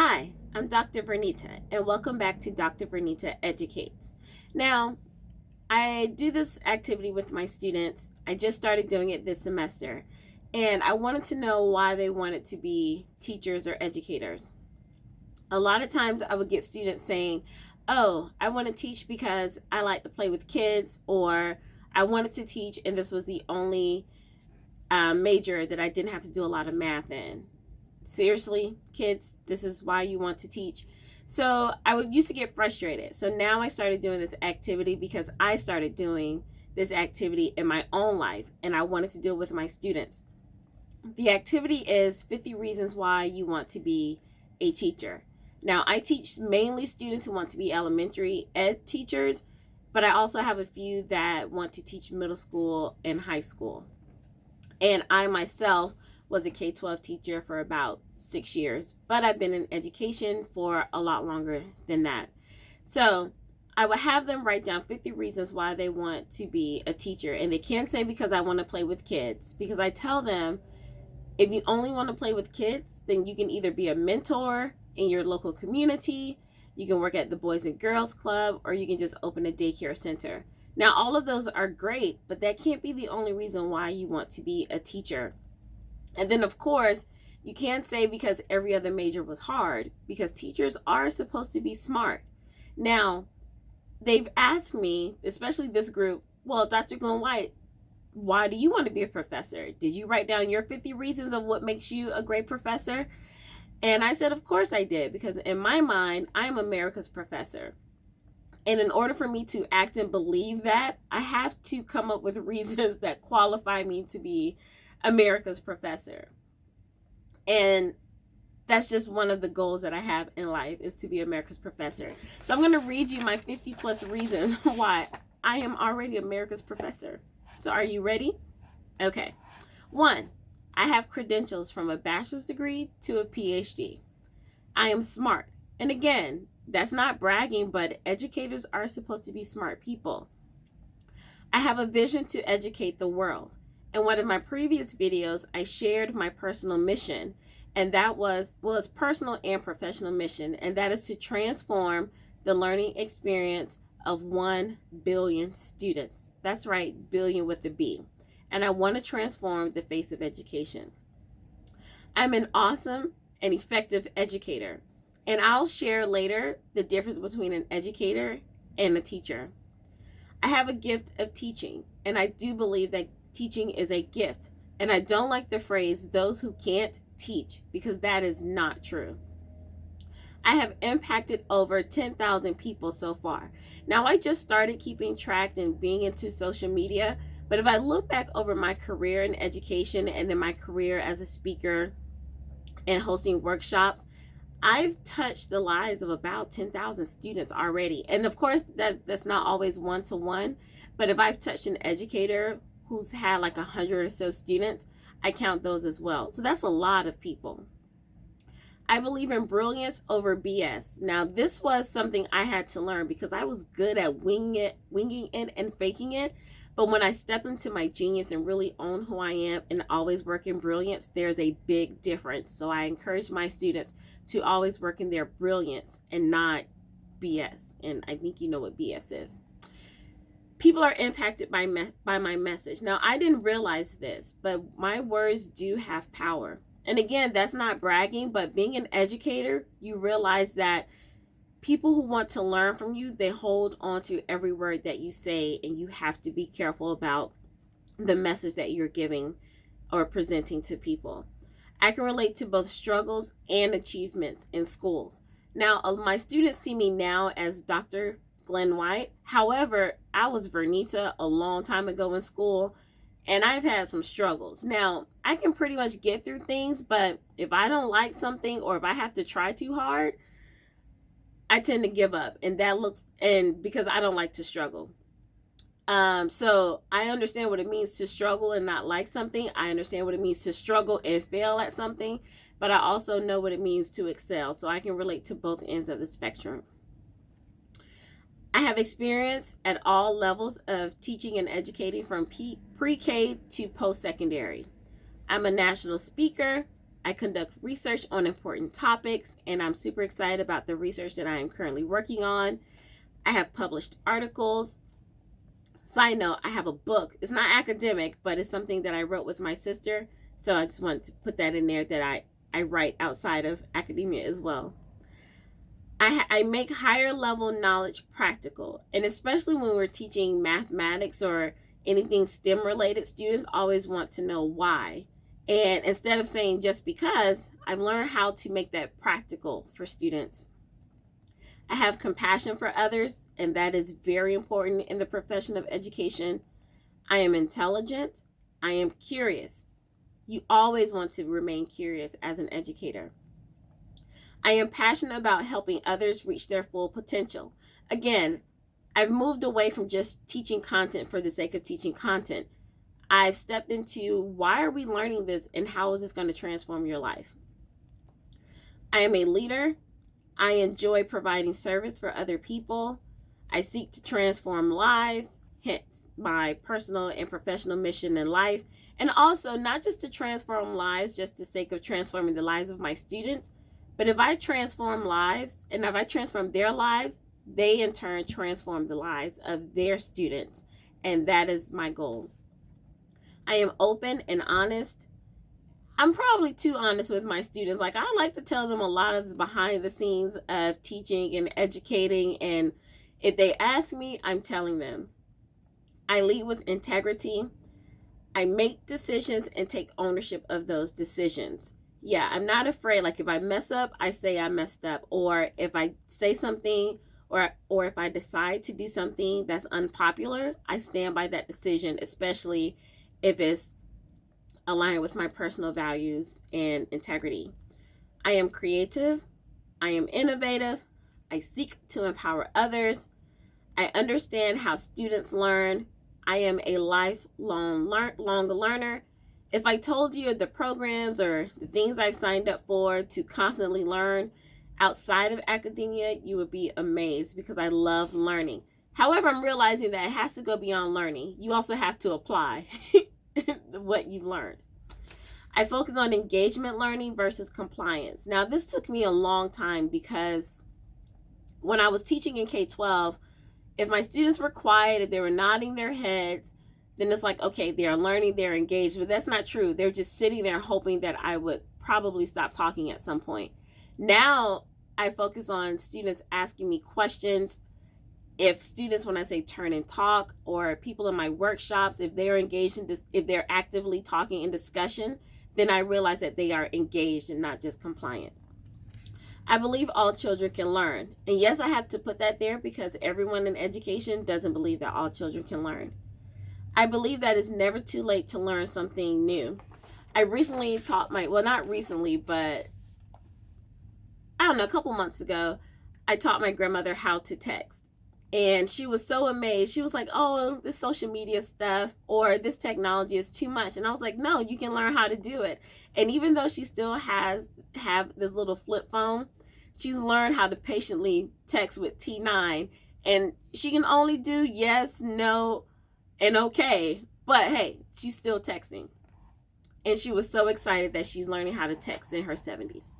Hi, I'm Dr. Vernita, and welcome back to Dr. Vernita Educates. Now, I do this activity with my students. I just started doing it this semester, and I wanted to know why they wanted to be teachers or educators. A lot of times I would get students saying, "Oh, I want to teach because I like to play with kids," or "I wanted to teach and this was the only major that I didn't have to do a lot of math in." Seriously, kids, this is why you want to teach. So I would used to get frustrated. So now I started doing this activity because I started doing this activity in my own life and I wanted to do it with my students. The activity is 50 reasons why you want to be a teacher. Now, I teach mainly students who want to be elementary ed teachers, but I also have a few that want to teach middle school and high school. And I myself was a K-12 teacher for about 6 years, but I've been in education for a lot longer than that. So I would have them write down 50 reasons why they want to be a teacher. And they can't say because I want to play with kids, because I tell them if you only want to play with kids, then you can either be a mentor in your local community, you can work at the Boys and Girls Club, or you can just open a daycare center. Now, all of those are great, but that can't be the only reason why you want to be a teacher. And then, of course, you can't say because every other major was hard, because teachers are supposed to be smart. Now, they've asked me, especially this group, "Well, Dr. Glenn White, why do you want to be a professor? Did you write down your 50 reasons of what makes you a great professor?" And I said, of course I did, because in my mind, I'm America's professor. And in order for me to act and believe that, I have to come up with reasons that qualify me to be America's professor. And that's just one of the goals that I have in life, is to be America's professor. So I'm going to read you my 50 plus reasons why I am already America's professor. So are you ready? Okay. 1, I have credentials from a bachelor's degree to a PhD. I am smart. And again, that's not bragging, but educators are supposed to be smart people. I have a vision to educate the world. In one of my previous videos, I shared my personal mission, and that was, well, it's personal and professional mission, and that is to transform the learning experience of 1 billion students. That's right, billion with a B. And I want to transform the face of education. I'm an awesome and effective educator, and I'll share later the difference between an educator and a teacher. I have a gift of teaching, and I do believe that teaching is a gift. And I don't like the phrase, "those who can't teach," because that is not true. I have impacted over 10,000 people so far. Now, I just started keeping track and being into social media, but if I look back over my career in education and then my career as a speaker and hosting workshops, I've touched the lives of about 10,000 students already. And of course, that's not always one-to-one, but if I've touched an educator who's had like 100 or so students, I count those as well. So that's a lot of people. I believe in brilliance over BS. Now, this was something I had to learn because I was good at winging it and faking it. But when I step into my genius and really own who I am and always work in brilliance, there's a big difference. So I encourage my students to always work in their brilliance and not BS. And I think you know what BS is. People are impacted by my message. Now, I didn't realize this, but my words do have power. And again, that's not bragging, but being an educator, you realize that people who want to learn from you, they hold on to every word that you say, and you have to be careful about the message that you're giving or presenting to people. I can relate to both struggles and achievements in schools. Now, my students see me now as Dr. Glenn White. However, I was Vernita a long time ago in school, and I've had some struggles. Now, I can pretty much get through things, but if I don't like something or if I have to try too hard, I tend to give up. And because I don't like to struggle. So I understand what it means to struggle and not like something. I understand what it means to struggle and fail at something, but I also know what it means to excel. So I can relate to both ends of the spectrum. I have experience at all levels of teaching and educating from pre-K to post-secondary. I'm a national speaker. I conduct research on important topics, and I'm super excited about the research that I am currently working on. I have published articles. Side note, I have a book. It's not academic, but it's something that I wrote with my sister. So I just wanted to put that in there, that I write outside of academia as well. I make higher level knowledge practical. And especially when we're teaching mathematics or anything STEM related, students always want to know why. And instead of saying just because, I've learned how to make that practical for students. I have compassion for others, and that is very important in the profession of education. I am intelligent. I am curious. You always want to remain curious as an educator. I am passionate about helping others reach their full potential. Again, I've moved away from just teaching content for the sake of teaching content. I've stepped into, why are we learning this and how is this going to transform your life? I am a leader. I enjoy providing service for other people. I seek to transform lives, hence my personal and professional mission in life. And also not just to transform lives just for the sake of transforming the lives of my students, but if I transform lives and if I transform their lives, they in turn transform the lives of their students. And that is my goal. I am open and honest. I'm probably too honest with my students. Like, I like to tell them a lot of the behind the scenes of teaching and educating. And if they ask me, I'm telling them. I lead with integrity. I make decisions and take ownership of those decisions. Yeah, I'm not afraid. Like, if I mess up, I say I messed up. Or if I say something or if I decide to do something that's unpopular, I stand by that decision, especially if it's aligned with my personal values and integrity. I am creative. I am innovative. I seek to empower others. I understand how students learn. I am a lifelong learner. If I told you the programs or the things I've signed up for to constantly learn outside of academia, you would be amazed because I love learning. However, I'm realizing that it has to go beyond learning. You also have to apply what you've learned. I focus on engagement learning versus compliance. Now, this took me a long time because when I was teaching in K-12, if my students were quiet, if they were nodding their heads, then it's like, okay, they're learning, they're engaged. But that's not true. They're just sitting there hoping that I would probably stop talking at some point. Now, I focus on students asking me questions. If students, when I say turn and talk, or people in my workshops, if they're engaged in this, if they're actively talking in discussion, then I realize that they are engaged and not just compliant. I believe all children can learn. And yes, I have to put that there because everyone in education doesn't believe that all children can learn. I believe that it's never too late to learn something new. I recently taught not recently, but I don't know, a couple months ago, I taught my grandmother how to text. And she was so amazed. She was like, oh, this social media stuff or this technology is too much. And I was like, no, you can learn how to do it. And even though she still have this little flip phone, she's learned how to patiently text with T9. And she can only do yes, no, and okay. But hey, she's still texting. And she was so excited that she's learning how to text in her 70s.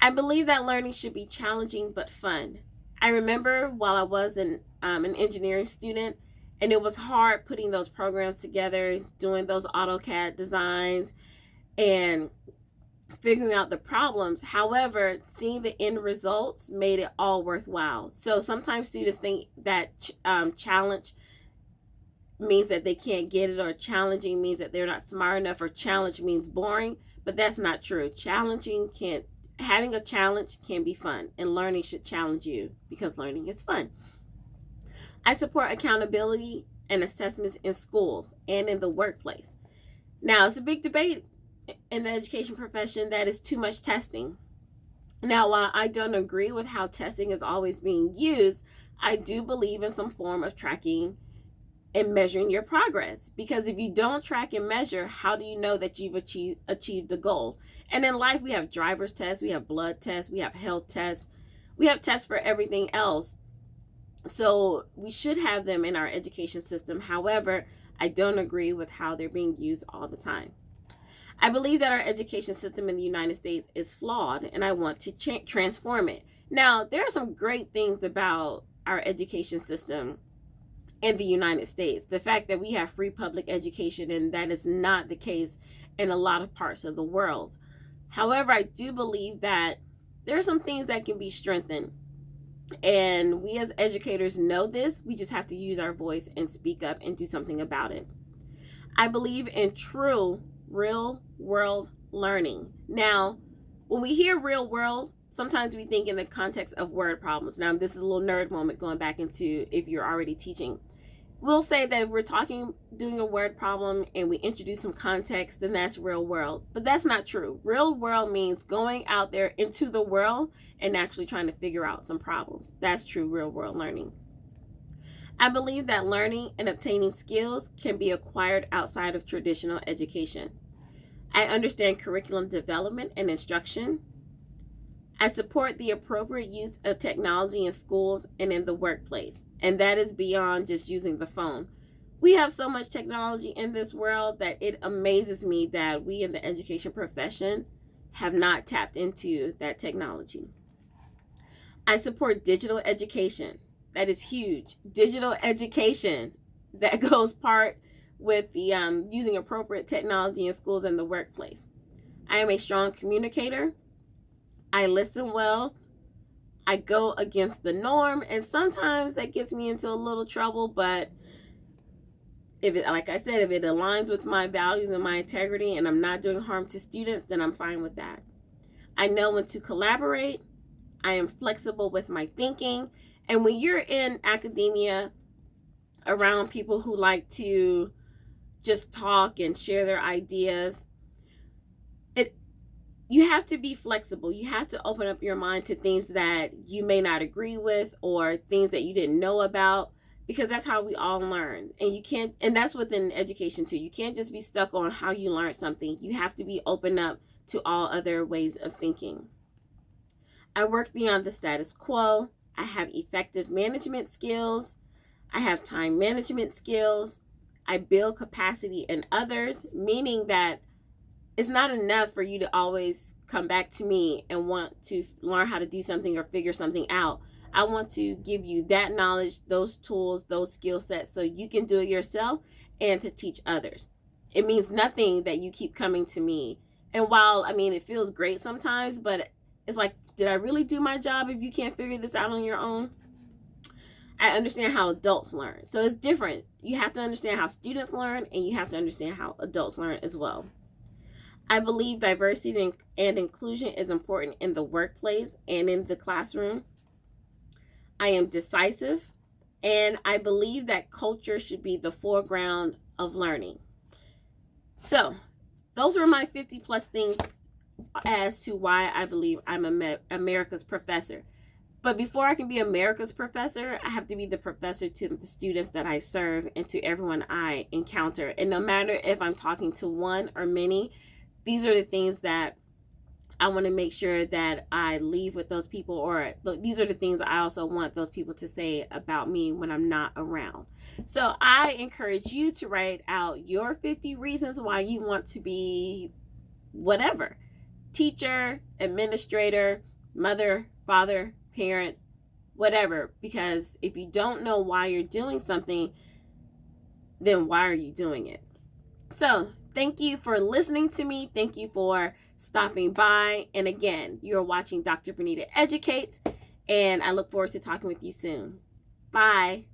I believe that learning should be challenging but fun. I remember while I was an engineering student, and it was hard putting those programs together, doing those AutoCAD designs, and figuring out the problems. However, seeing the end results made it all worthwhile. So sometimes students think that challenge means that they can't get it, or challenging means that they're not smart enough, or challenge means boring, but that's not true. Having a challenge can be fun, and learning should challenge you because learning is fun. I support accountability and assessments in schools and in the workplace. Now, it's a big debate in the education profession that is too much testing. Now, while I don't agree with how testing is always being used, I do believe in some form of tracking and measuring your progress. Because if you don't track and measure, how do you know that you've achieved the goal? And in life, we have driver's tests, we have blood tests, we have health tests, we have tests for everything else. So we should have them in our education system. However, I don't agree with how they're being used all the time. I believe that our education system in the United States is flawed, and I want to transform it. Now, there are some great things about our education system in the United States. The fact that we have free public education, and that is not the case in a lot of parts of the world. However, I do believe that there are some things that can be strengthened. And we as educators know this. We just have to use our voice and speak up and do something about it. I believe in true real world learning. Now, when we hear real world, sometimes we think in the context of word problems. Now, this is a little nerd moment going back into if you're already teaching. We'll say that if we're doing a word problem and we introduce some context, then that's real world. But that's not true. Real world means going out there into the world and actually trying to figure out some problems. That's true real world learning. I believe that learning and obtaining skills can be acquired outside of traditional education. I understand curriculum development and instruction. I support the appropriate use of technology in schools and in the workplace, and that is beyond just using the phone. We have so much technology in this world that it amazes me that we in the education profession have not tapped into that technology. I support digital education. That is huge. Digital education that goes part with the using appropriate technology in schools and the workplace. I am a strong communicator. I listen well. I go against the norm, and sometimes that gets me into a little trouble, but like I said, if it aligns with my values and my integrity and I'm not doing harm to students, then I'm fine with that. I know when to collaborate. I am flexible with my thinking. And when you're in academia around people who like to just talk and share their ideas, you have to be flexible. You have to open up your mind to things that you may not agree with or things that you didn't know about, because that's how we all learn. And that's within education too. You can't just be stuck on how you learned something. You have to be open up to all other ways of thinking. I work beyond the status quo. I have effective management skills. I have time management skills. I build capacity in others, meaning that it's not enough for you to always come back to me and want to learn how to do something or figure something out. I want to give you that knowledge, those tools, those skill sets so you can do it yourself and to teach others. It means nothing that you keep coming to me. And while, it feels great sometimes, but it's like, did I really do my job if you can't figure this out on your own? I understand how adults learn. So it's different. You have to understand how students learn, and you have to understand how adults learn as well. I believe diversity and inclusion is important in the workplace and in the classroom. I am decisive, and I believe that culture should be the foreground of learning. So those were my 50 plus things as to why I believe I'm America's professor. But before I can be America's professor, I have to be the professor to the students that I serve and to everyone I encounter. And no matter if I'm talking to one or many, these are the things that I want to make sure that I leave with those people, or these are the things I also want those people to say about me when I'm not around. So I encourage you to write out your 50 reasons why you want to be whatever. Teacher, administrator, mother, father, parent, whatever. Because if you don't know why you're doing something, then why are you doing it? So thank you for listening to me. Thank you for stopping by. And again, you're watching Dr. Vernita Educates, and I look forward to talking with you soon. Bye.